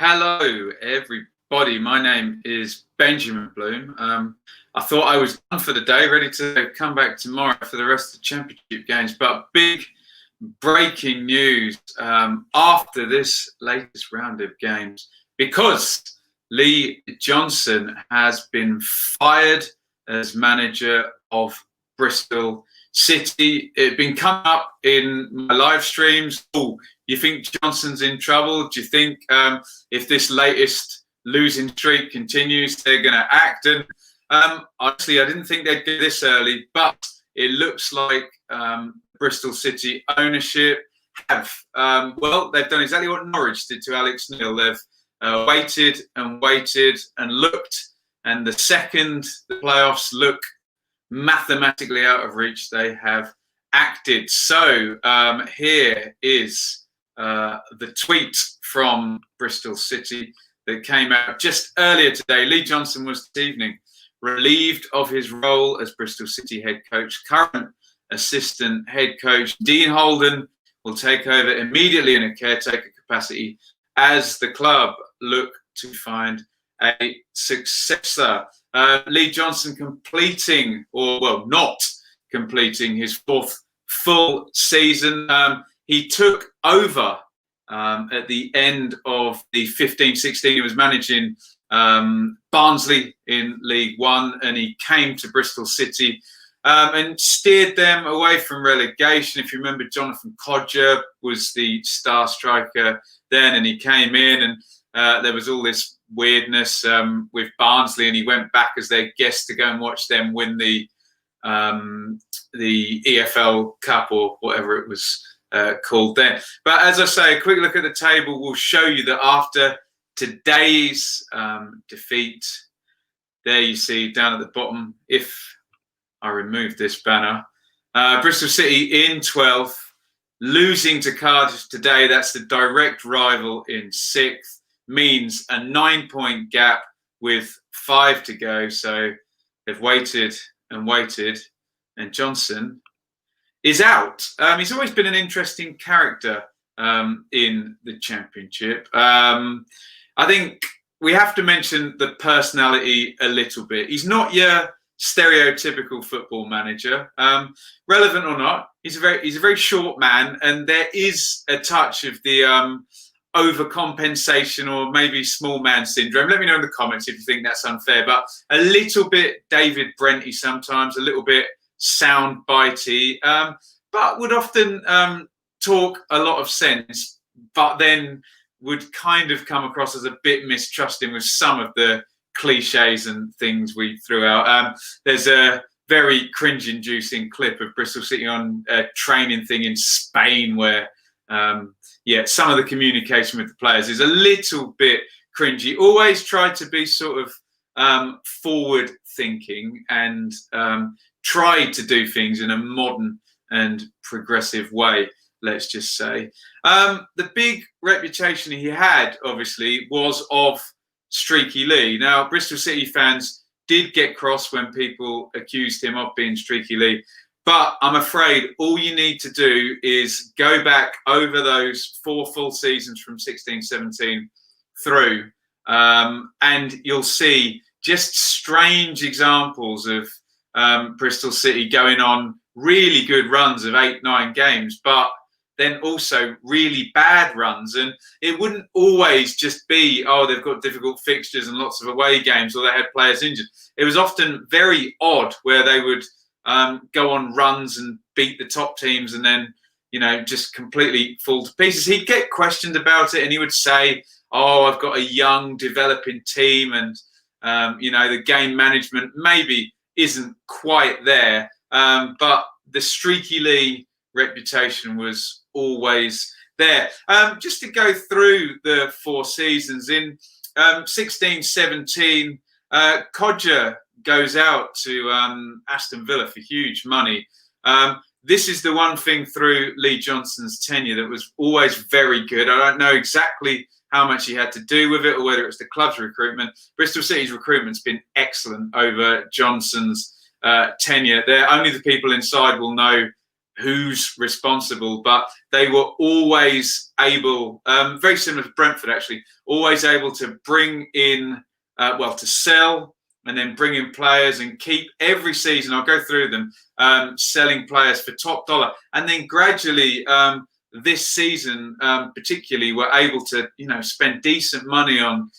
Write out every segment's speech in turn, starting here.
Hello, everybody. My name is Benjamin Bloom. I thought I was done for the day, ready to come back tomorrow for the rest of the championship games. But big breaking news after this latest round of games, because Lee Johnson has been fired as manager of Bristol City. It had been coming up in my live streams. Oh, you think Johnson's in trouble? Do you think if this latest losing streak continues, they're going to act? And honestly, I didn't think they'd get this early, but it looks like Bristol City ownership have, they've done exactly what Norwich did to Alex Neil. They've waited and waited and looked, and the second the playoffs look mathematically out of reach, they have acted. So here is the tweet from Bristol City that came out just earlier today. Lee Johnson was this evening relieved of his role as Bristol City head coach. Current assistant head coach Dean Holden will take over immediately in a caretaker capacity as the club look to find a successor. Lee Johnson completing, not completing, his fourth full season. He took over at the end of the 15-16. He was managing Barnsley in League One, and he came to Bristol City and steered them away from relegation. If you remember, Jonathan Codger was the star striker then, and he came in, and there was all this weirdness with Barnsley, and he went back as their guest to go and watch them win the EFL Cup or whatever it was called then. But as I say, a quick look at the table will show you that after today's defeat, there you see down at the bottom, if I remove this banner, Bristol City in 12th, losing to Cardiff today. That's the direct rival in 6th. Means a 9-point gap with 5 to go. So they've waited and waited, and Johnson is out. He's always been an interesting character in the Championship. I think we have to mention the personality a little bit. He's not your stereotypical football manager. Relevant or not, he's a very short man, and there is a touch of the overcompensation or maybe small man syndrome. Let me know in the comments if you think that's unfair, but a little bit David Brenty sometimes, a little bit sound bitey, but would often talk a lot of sense, but then would kind of come across as a bit mistrusting with some of the cliches and things we threw out. There's a very cringe-inducing clip of Bristol City on a training thing in Spain where some of the communication with the players is a little bit cringy. Always try to be sort of forward thinking and try to do things in a modern and progressive way, let's just say. The big reputation he had, obviously, was of Streaky Lee. Now, Bristol City fans did get cross when people accused him of being Streaky Lee. But I'm afraid all you need to do is go back over those 4 full seasons from 16-17 through, and you'll see just strange examples of Bristol City going on really good runs of 8-9 games, but then also really bad runs. And it wouldn't always just be, they've got difficult fixtures and lots of away games, or they had players injured. It was often very odd where they would go on runs and beat the top teams and then, just completely fall to pieces. He'd get questioned about it and he would say, I've got a young developing team and, the game management maybe isn't quite there. But the Streaky Lee reputation was always there. Just to go through the 4 seasons, in 16-17, Codger goes out to Aston Villa for huge money. This is the one thing through Lee Johnson's tenure that was always very good. I don't know exactly how much he had to do with it or whether it was the club's recruitment. Bristol City's recruitment's been excellent over Johnson's tenure. Only the people inside will know who's responsible, but they were always able, very similar to Brentford actually, always able to bring in, to sell and then bring in players and keep every season, I'll go through them, selling players for top dollar. And then gradually, this season particularly, were able to, spend decent money on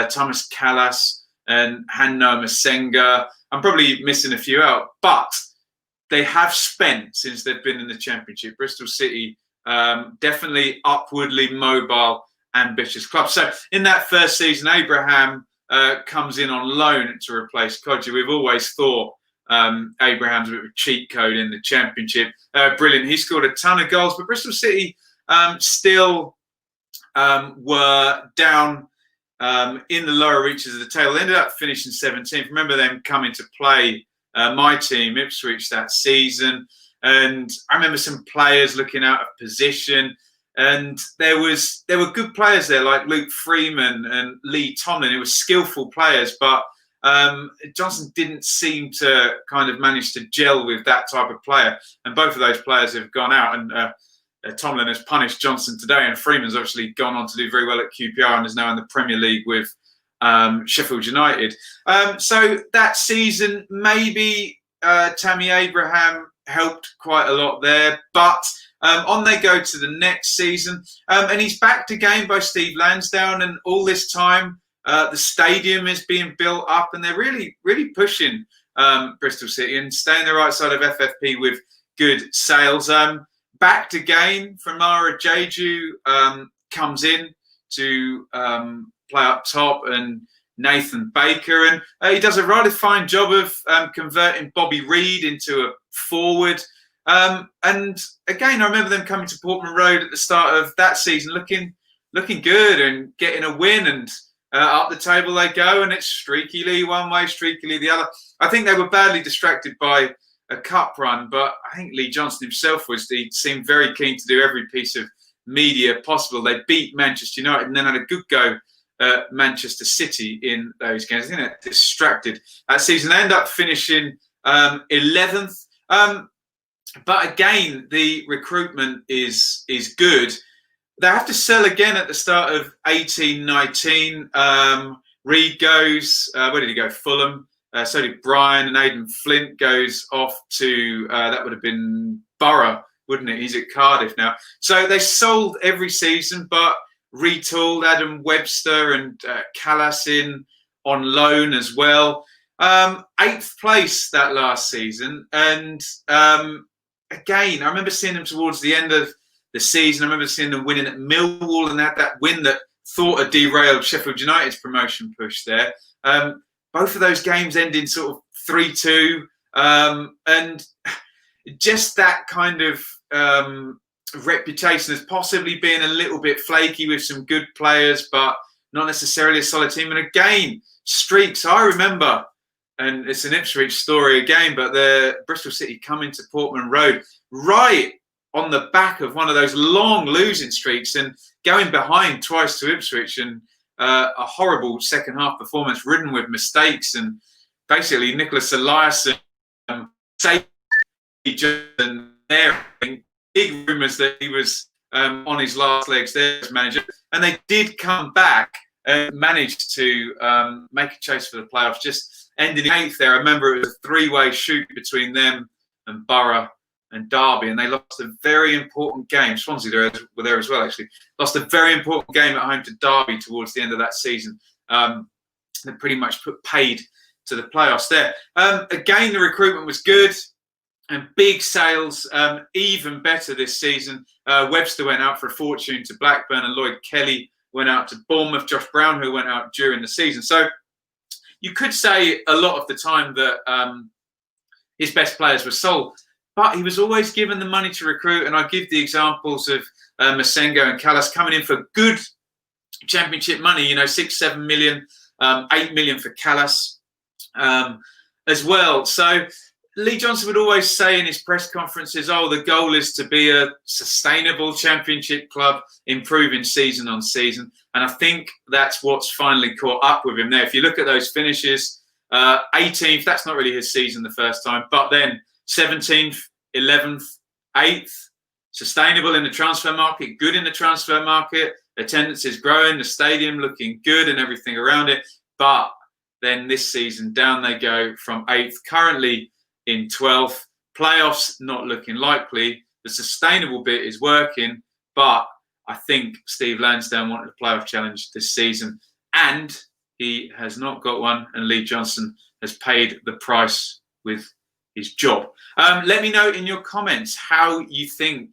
Thomas Callas and Hanno Masenga. I'm probably missing a few out, but they have spent since they've been in the Championship. Bristol City, definitely upwardly mobile, ambitious club. So in that first season, Abraham comes in on loan to replace Kodji. We've always thought Abraham's a bit of a cheat code in the Championship. Brilliant. He scored a ton of goals, but Bristol City still were down in the lower reaches of the table. They ended up finishing 17th. Remember them coming to play my team, Ipswich, that season. And I remember some players looking out of position. And there were good players there like Luke Freeman and Lee Tomlin. It was skillful players, but Johnson didn't seem to kind of manage to gel with that type of player. And both of those players have gone out, and Tomlin has punished Johnson today, and Freeman's obviously gone on to do very well at QPR and is now in the Premier League with Sheffield United. So that season, maybe Tammy Abraham helped quite a lot there, but on they go to the next season, and he's backed again by Steve Lansdowne. And all this time, the stadium is being built up, and they're really, really pushing Bristol City and staying the right side of FFP with good sales. Backed again, Famara Jeju comes in to play up top, and Nathan Baker, and he does a rather fine job of converting Bobby Reid into a forward. And again, I remember them coming to Portman Road at the start of that season, looking good and getting a win, and up the table they go, and it's streakily one way, streakily the other. I think they were badly distracted by a cup run, but I think Lee Johnson himself he seemed very keen to do every piece of media possible. They beat Manchester United and then had a good go at Manchester City in those games. I think that distracted that season. They end up finishing 11th. But again, the recruitment is good. They have to sell again at the start of 18-19. Reid goes, where did he go? Fulham. So did Brian, and Aidan Flint goes off to, that would have been Borough, wouldn't it? He's at Cardiff now. So they sold every season, but retooled Adam Webster and Callas in on loan as well. 8th place that last season. And again, I remember seeing them towards the end of the season. I remember seeing them winning at Millwall, and had that win that thought had derailed Sheffield United's promotion push there. Both of those games ending sort of 3-2. And just that kind of reputation as possibly being a little bit flaky with some good players, but not necessarily a solid team. And again, streaks. I remember, and it's an Ipswich story again, but the Bristol City coming to Portman Road right on the back of one of those long losing streaks and going behind twice to Ipswich, and a horrible second half performance ridden with mistakes. And basically Nicholas Eliasson saved Johnson there. Big rumours that he was on his last legs there as manager, and they did come back and managed to make a chase for the playoffs, just ending in 8th there. I remember it was a 3-way shoot between them and Borough and Derby, and they lost a very important game. Swansea were there as well, actually. Lost a very important game at home to Derby towards the end of that season. They pretty much paid to the playoffs there. Again, the recruitment was good and big sales, even better this season. Webster went out for a fortune to Blackburn, and Lloyd Kelly went out to Bournemouth. Josh Brown, who went out during the season. So you could say a lot of the time that his best players were sold, but he was always given the money to recruit. And I give the examples of Masengo and Callas coming in for good Championship money, 6-7 million, 8 million for Callas as well. So Lee Johnson would always say in his press conferences, the goal is to be a sustainable Championship club, improving season on season. And I think that's what's finally caught up with him there. If you look at those finishes, 18th, that's not really his season the first time, but then 17th, 11th, 8th. Sustainable in the transfer market, good in the transfer market. Attendance is growing, the stadium looking good and everything around it. But then this season, down they go from 8th, currently in 12th. Playoffs not looking likely. The sustainable bit is working, but I think Steve Lansdown wanted a playoff challenge this season, and he has not got one, and Lee Johnson has paid the price with his job. Let me know in your comments how you think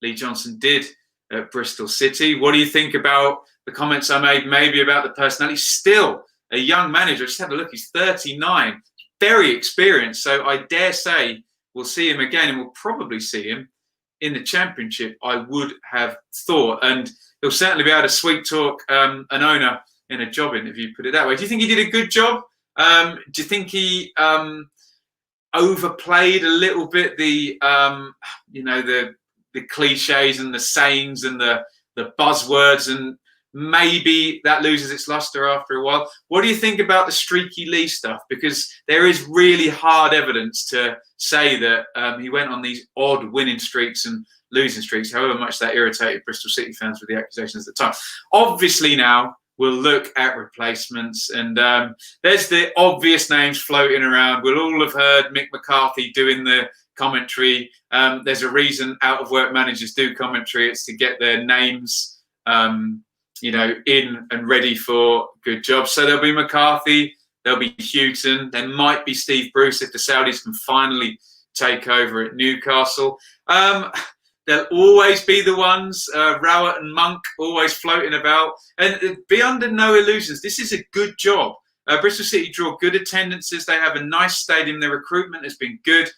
Lee Johnson did at Bristol City. What do you think about the comments I made, maybe about the personality? Still a young manager. I just had a look. He's 39, very experienced. So I dare say we'll see him again, and we'll probably see him in the Championship, I would have thought. And he'll certainly be able to sweet talk an owner in a job interview, put it that way. Do you think he did a good job? Do you think he overplayed a little bit the cliches and the sayings and the buzzwords, and maybe that loses its luster after a while? What do you think about the streaky Lee stuff? Because there is really hard evidence to say that he went on these odd winning streaks and losing streaks, however much that irritated Bristol City fans with the accusations at the time. Obviously now we'll look at replacements, and there's the obvious names floating around. We'll all have heard Mick McCarthy doing the commentary. There's a reason out-of-work managers do commentary. It's to get their names in and ready for good jobs. So there'll be McCarthy, there'll be Houghton, there might be Steve Bruce if the Saudis can finally take over at Newcastle. There'll always be the ones, Rowett and Monk, always floating about. And be under no illusions, this is a good job. Bristol City draw good attendances. They have a nice stadium. Their recruitment has been good.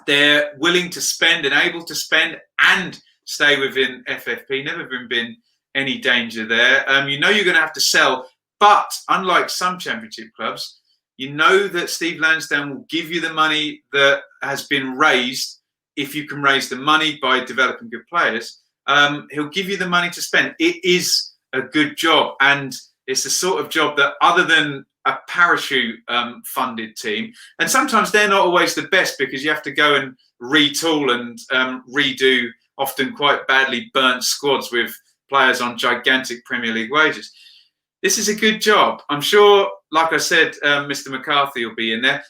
They're willing to spend and able to spend and stay within FFP. Never been any danger there. You're going to have to sell. But unlike some Championship clubs, you know that Steve Lansdown will give you the money that has been raised. If you can raise the money by developing good players, he'll give you the money to spend. It is a good job, and it's the sort of job that, other than a parachute funded team, and sometimes they're not always the best because you have to go and retool and redo often quite badly burnt squads with players on gigantic Premier League wages. This is a good job. I'm sure, like I said, Mr. McCarthy will be in there.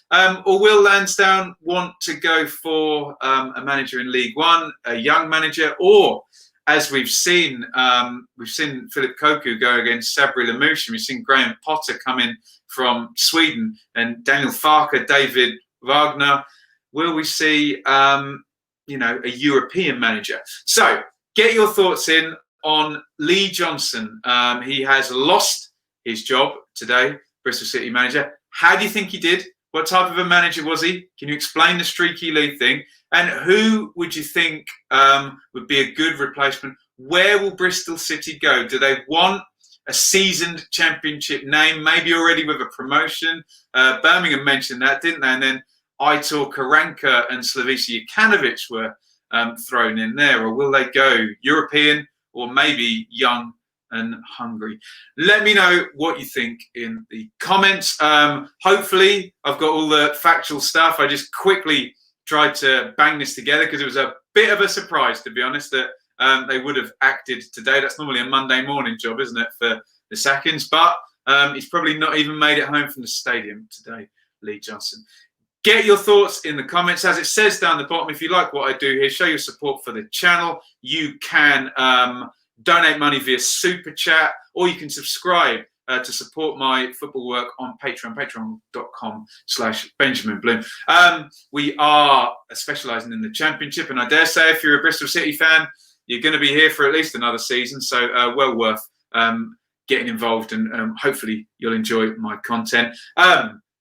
Or will Lansdown want to go for a manager in League One, a young manager, or, as we've seen Philip Koku go against Sabri Lamouche, we've seen Graham Potter come in from Sweden, and Daniel Farker, David Wagner. Will we see a European manager? So get your thoughts in on Lee Johnson. He has lost his job today, Bristol City manager. How do you think he did? What type of a manager was he? Can you explain the streaky Lee thing? And who would you think would be a good replacement? Where will Bristol City go? Do they want a seasoned Championship name, maybe already with a promotion? Birmingham mentioned that, didn't they? And then Aitor Karanka and Slavisa Jokanovic were thrown in there. Or will they go European, or maybe young and hungry? Let me know what you think in the comments. Hopefully I've got all the factual stuff. I just quickly tried to bang this together because it was a bit of a surprise, to be honest, that they would have acted today. That's normally a Monday morning job, isn't it, for the Saxons? But he's probably not even made it home from the stadium today, Lee Johnson. Get your thoughts in the comments. As it says down the bottom, if you like what I do here, show your support for the channel. You can donate money via Super Chat, or you can subscribe to support my football work on Patreon, patreon.com/Benjamin Bloom. We are specialising in the Championship, and I dare say if you're a Bristol City fan, you're going to be here for at least another season, so well worth getting involved, and hopefully you'll enjoy my content.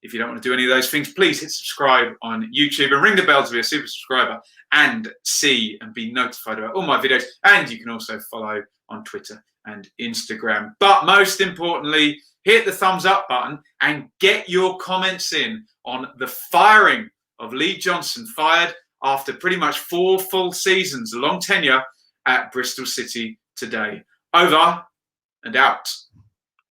If you don't want to do any of those things, please hit subscribe on YouTube and ring the bell to be a super subscriber and see and be notified about all my videos. And you can also follow on Twitter and Instagram. But most importantly, hit the thumbs up button and get your comments in on the firing of Lee Johnson, fired after pretty much 4 full seasons, a long tenure at Bristol City today. Over and out.